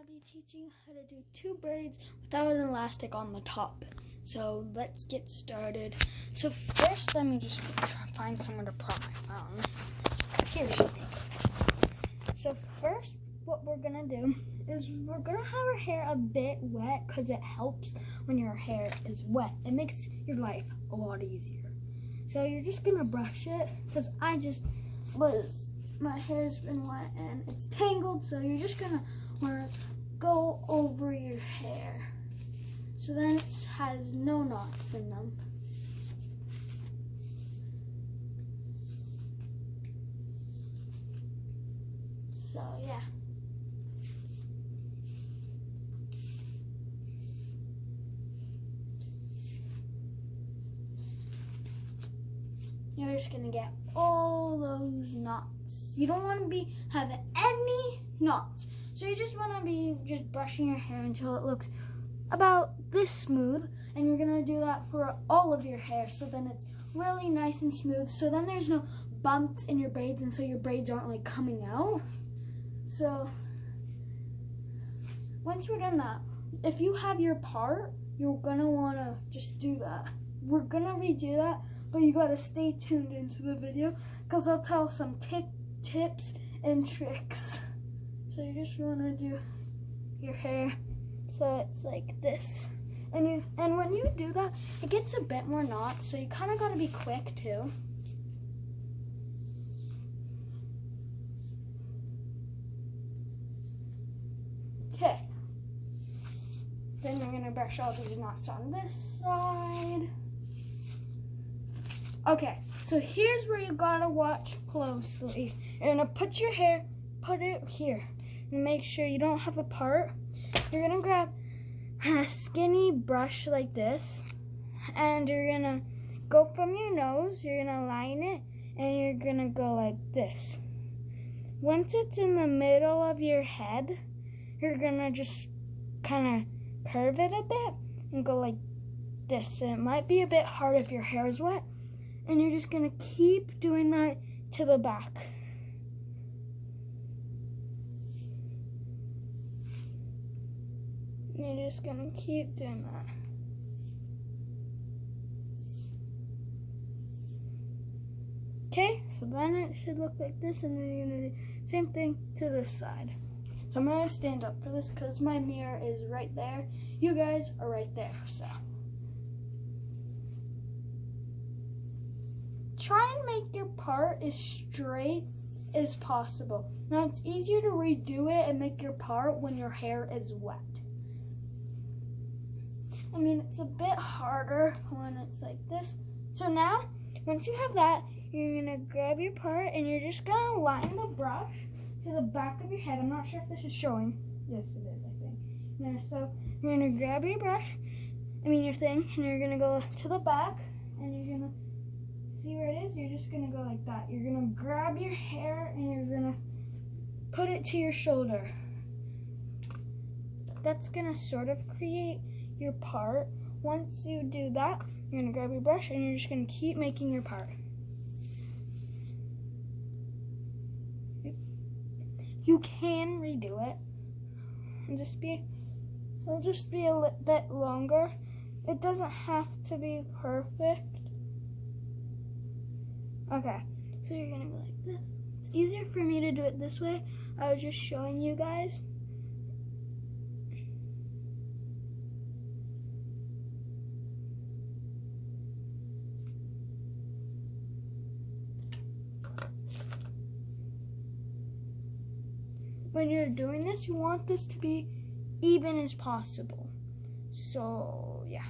to be teaching how to do 2 braids without an elastic on the top. So let's get started. So first, let me just try and find somewhere to prop my phone. Here should be. So first, what we're gonna do is we're gonna have our hair a bit wet because it helps when your hair is wet. It makes your life a lot easier. So you're just gonna brush it because my hair's been wet and it's tangled, so you're just gonna want to go over your hair so then it has no knots in them. So yeah. You're just gonna get all those knots. You don't want to be having any knots. So you just want to be just brushing your hair until it looks about this smooth. And you're gonna do that for all of your hair. So then it's really nice and smooth. So then there's no bumps in your braids, and so your braids aren't like coming out. So once we're done that, if you have your part, you're gonna want to just do that. We're gonna redo that, but you gotta stay tuned into the video because I'll tell some tips and tricks. So you just wanna do your hair so it's like this. And when you do that, it gets a bit more knots, so you kinda gotta be quick too. Okay. Then you're gonna brush all these knots on this side. Okay, so here's where you gotta watch closely. You're gonna put your hair, put it here, and make sure you don't have a part. You're gonna grab a skinny brush like this, and you're gonna go from your nose, you're gonna line it, and you're gonna go like this. Once it's in the middle of your head, you're gonna just kind of curve it a bit and go like this. It might be a bit hard if your hair is wet. And you're just gonna keep doing that to the back. You're just gonna keep doing that. Okay, so then it should look like this, and then you're gonna do the same thing to this side. So I'm gonna stand up for this because my mirror is right there. You guys are right there, so. Try and make your part as straight as possible. Now it's easier to redo it and make your part when your hair is wet. I mean, it's a bit harder when it's like this. So now, once you have that, you're gonna grab your part and you're just gonna line the brush to the back of your head. I'm not sure if this is showing. Yes, it is, I think. Yeah, so you're gonna grab your your thing, and you're gonna go to the back, and you're gonna see where it is? You're just gonna go like that. You're gonna grab your hair and you're gonna put it to your shoulder. That's gonna sort of create your part. Once you do that, you're gonna grab your brush and you're just gonna keep making your part. You can redo it. It'll just be a bit longer. It doesn't have to be perfect. Okay, so you're gonna go like this. It's easier for me to do it this way. I was just showing you guys. When you're doing this, you want this to be even as possible. So, yeah.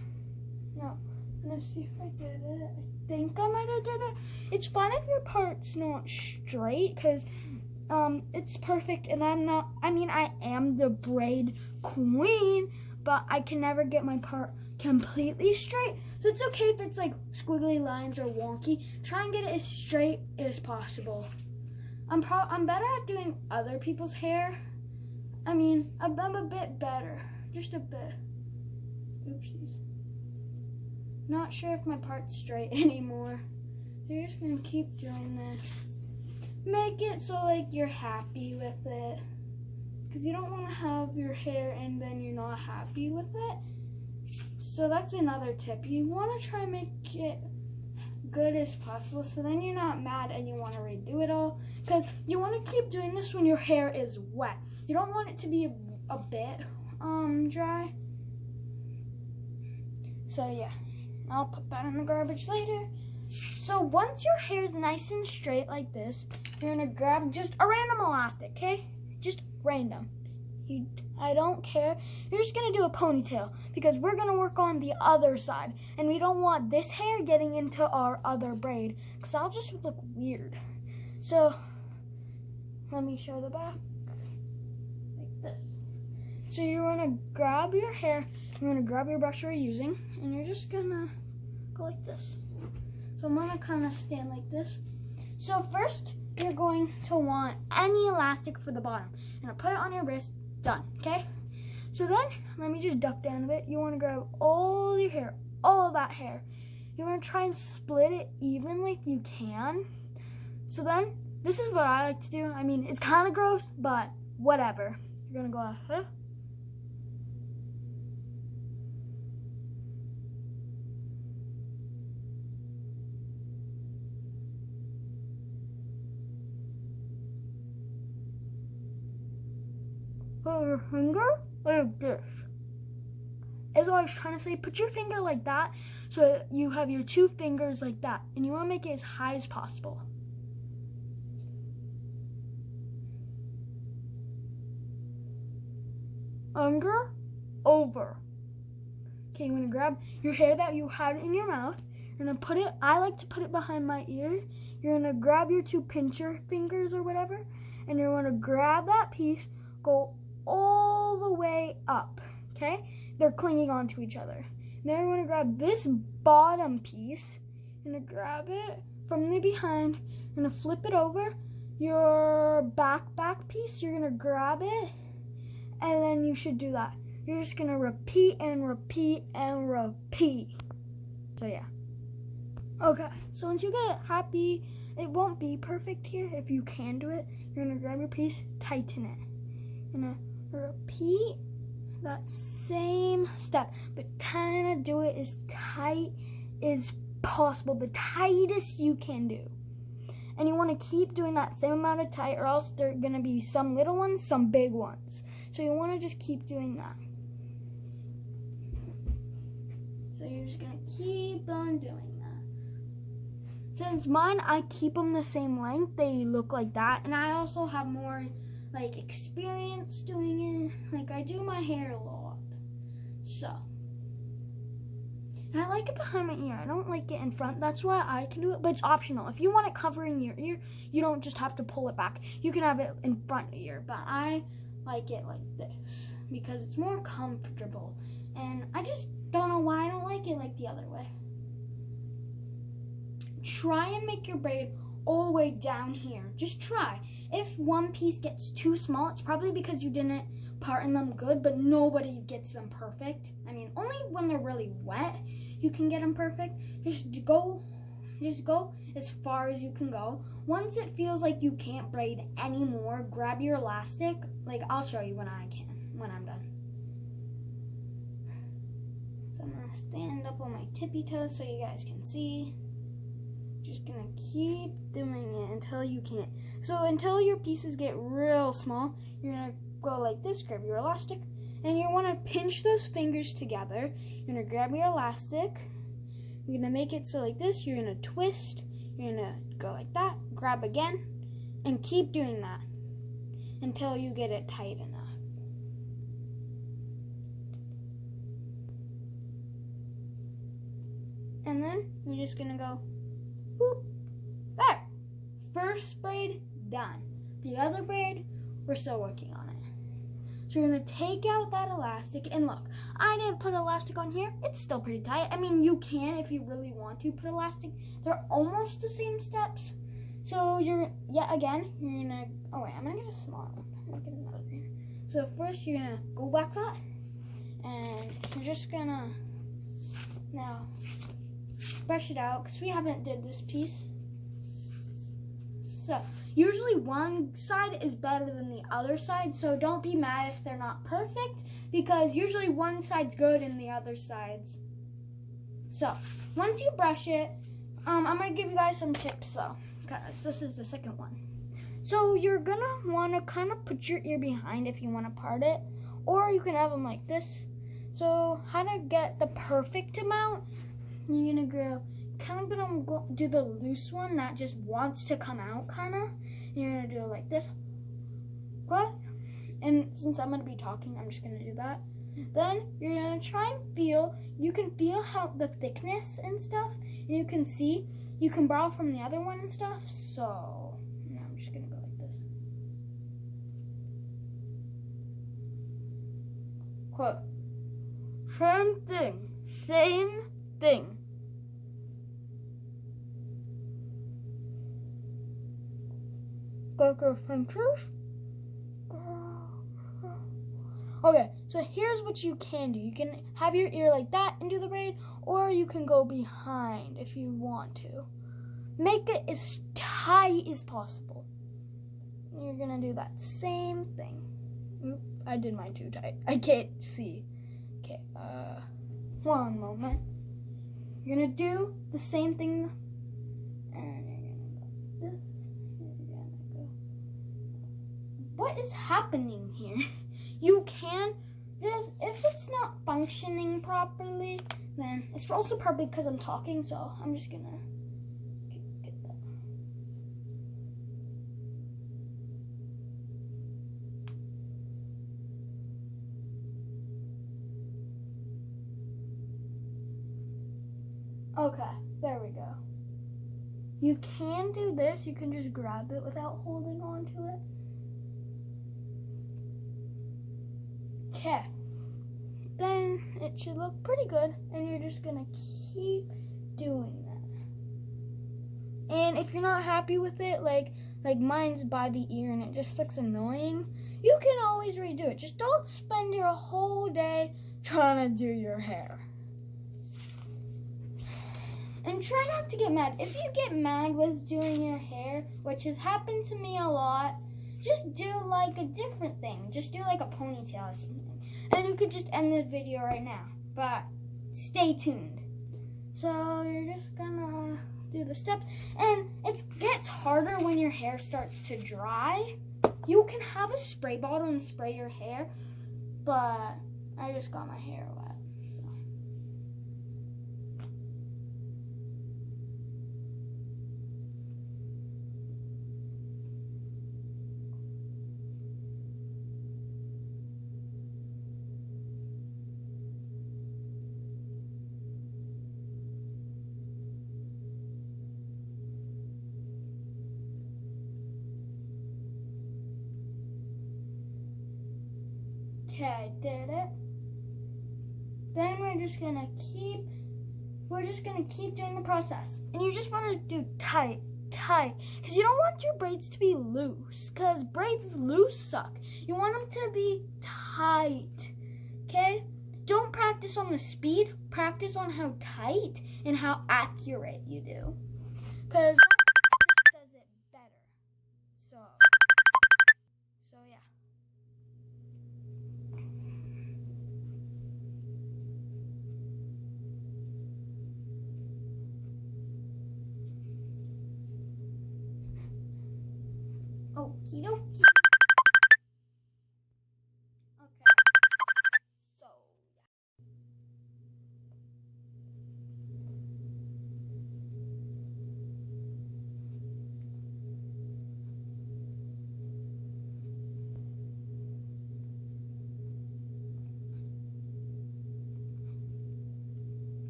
Now, I'm gonna see if I did it. I think I might have did it. It's fine if your part's not straight because it's perfect, and I am the braid queen, but I can never get my part completely straight. So it's okay if it's like squiggly lines or wonky. Try and get it as straight as possible. I'm better at doing other people's hair. I'm a bit better, just a bit. Oopsies. Not sure if my part's straight anymore. You're just gonna keep doing this. Make it so like you're happy with it. because you don't want to have your hair and then you're not happy with it. So that's another tip. You want to try and make it good as possible, so then you're not mad and you want to redo it all, because you want to keep doing this when your hair is wet. You don't want it to be a bit dry. So yeah, I'll put that in the garbage later. So once your hair is nice and straight like this, you're gonna grab just a random elastic, okay? Just random. I don't care. You're just gonna do a ponytail because we're gonna work on the other side, and we don't want this hair getting into our other braid because that'll just look weird. So let me show the back like this. So you're gonna grab your hair, you're gonna grab your brush you're using, and you're just gonna go like this. So I'm gonna kind of stand like this. So first, you're going to want any elastic for the bottom. You're gonna put it on your wrist. Done, okay? So then, let me just duck down a bit. You want to grab all your hair, all of that hair. You want to try and split it evenly if you can. So then, this is what I like to do. I mean, it's kind of gross, but whatever. You're going to go, huh? Put your finger like this. As I was trying to say, put your finger like that so you have your two fingers like that. And you want to make it as high as possible. Under, over. Okay, you're going to grab your hair that you had in your mouth. You're going to put it, I like to put it behind my ear. You're going to grab your two pincher fingers or whatever. And you're going to grab that piece, go all the way up, okay? They're clinging onto each other. Then you're going to grab this bottom piece. You're going to grab it from the behind. You're going to flip it over. Your back piece, you're going to grab it. And then you should do that. You're just going to repeat and repeat and repeat. So yeah. Okay, so once you get it happy, it won't be perfect here. If you can do it, you're going to grab your piece, tighten it. You're going to repeat that same step, but kind of do it as tight as possible, the tightest you can do. And you want to keep doing that same amount of tight, or else there are going to be some little ones, some big ones. So you want to just keep doing that. So you're just going to keep on doing that. Since mine, I keep them the same length, they look like that, and I also have more like experience doing it. Like I do my hair a lot. So. And I like it behind my ear. I don't like it in front. That's why I can do it, but it's optional. If you want it covering your ear, you don't just have to pull it back. You can have it in front of your ear, but I like it like this because it's more comfortable. And I just don't know why I don't like it like the other way. Try and make your braid all the way down here. Just try. If one piece gets too small, it's probably because you didn't parting them good, but nobody gets them perfect. I mean, only when they're really wet, you can get them perfect. Just go as far as you can go. Once it feels like you can't braid anymore, grab your elastic. Like, I'll show you when I'm done. So I'm gonna stand up on my tippy toes so you guys can see. Just gonna keep doing it until you can't. So until your pieces get real small, you're gonna go like this, grab your elastic, and you wanna pinch those fingers together. You're gonna grab your elastic, you're gonna make it so like this, you're gonna twist, you're gonna go like that, grab again, and keep doing that until you get it tight enough. And then you're just gonna go boop. There. First braid done. The other braid, we're still working on it. So you're going to take out that elastic. And look, I didn't put elastic on here. It's still pretty tight. I mean, you can if you really want to put elastic. They're almost the same steps. So you're, yet again, you're going to, oh wait, I'm going to get a small one. I'm going to get another green. So first you're going to go back that. And you're just going to now brush it out because we haven't did this piece. So Usually one side is better than the other side, so don't be mad if they're not perfect, because usually one side's good and the other side's. So, once you brush it, I'm going to give you guys some tips though, because this is the second one. So you're going to want to kind of put your ear behind if you want to part it, or you can have them like this. So how to get the perfect amount, you're going to grab, kind of going to do the loose one that just wants to come out kind of. You're going to do it like this. What? And since I'm going to be talking, I'm just going to do that. Then you're going to try and feel, you can feel how the thickness and stuff, and you can see, you can borrow from the other one and stuff. So yeah, I'm just going to go like this. Quote. Same thing. Same thing. Got your fingers. Okay, so here's what you can do. You can have your ear like that and do the braid, or you can go behind if you want to. Make it as tight as possible. You're gonna do that same thing. Oop, I did mine too tight. I can't see. Okay, one moment. You're gonna do the same thing, and you're gonna go this. You're gonna go. What is happening here? You can, if it's not functioning properly, then it's also probably because I'm talking, so I'm just gonna get that. Okay, there we go. You can do this, you can just grab it without holding on to it. Okay, then it should look pretty good, and you're just gonna keep doing that. And if you're not happy with it, like mine's by the ear and it just looks annoying, you can always redo it. Just don't spend your whole day trying to do your hair. And try not to get mad. If you get mad with doing your hair, which has happened to me a lot, just do like a different thing. Just do like a ponytail or something. And you could just end the video right now. But stay tuned. So you're just gonna do the steps. And it gets harder when your hair starts to dry. You can have a spray bottle and spray your hair. But I just got my hair wet. So. Okay, I did it. Then we're just gonna keep doing the process. And you just want to do tight, because you don't want your braids to be loose, because braids loose suck. You want them to be tight, okay? Don't practice on the speed, practice on how tight and how accurate you do, because that just does it better. So yeah. Okie dokie. Okay.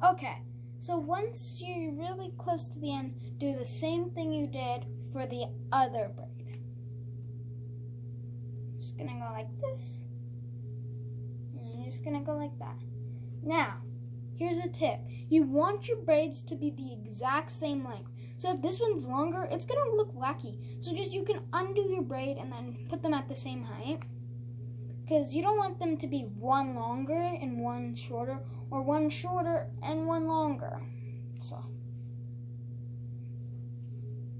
So, okay, so once you're really close to the end, do the same thing you did for the other braid. Just gonna go like this, and you're just gonna go like that. Now, here's a tip. You want your braids to be the exact same length. So if this one's longer, it's gonna look wacky. So just you can undo your braid and then put them at the same height. Because you don't want them to be one longer and one shorter, or one shorter and one longer. So,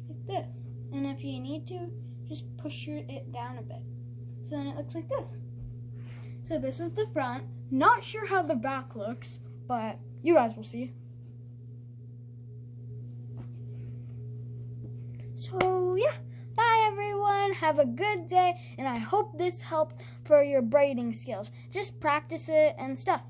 like this. And if you need to, just push it down a bit. So then it looks like this. So this is the front. Not sure how the back looks, but you guys will see. So yeah. Bye everyone, have a good day, and I hope this helped for your braiding skills. Just practice it and stuff.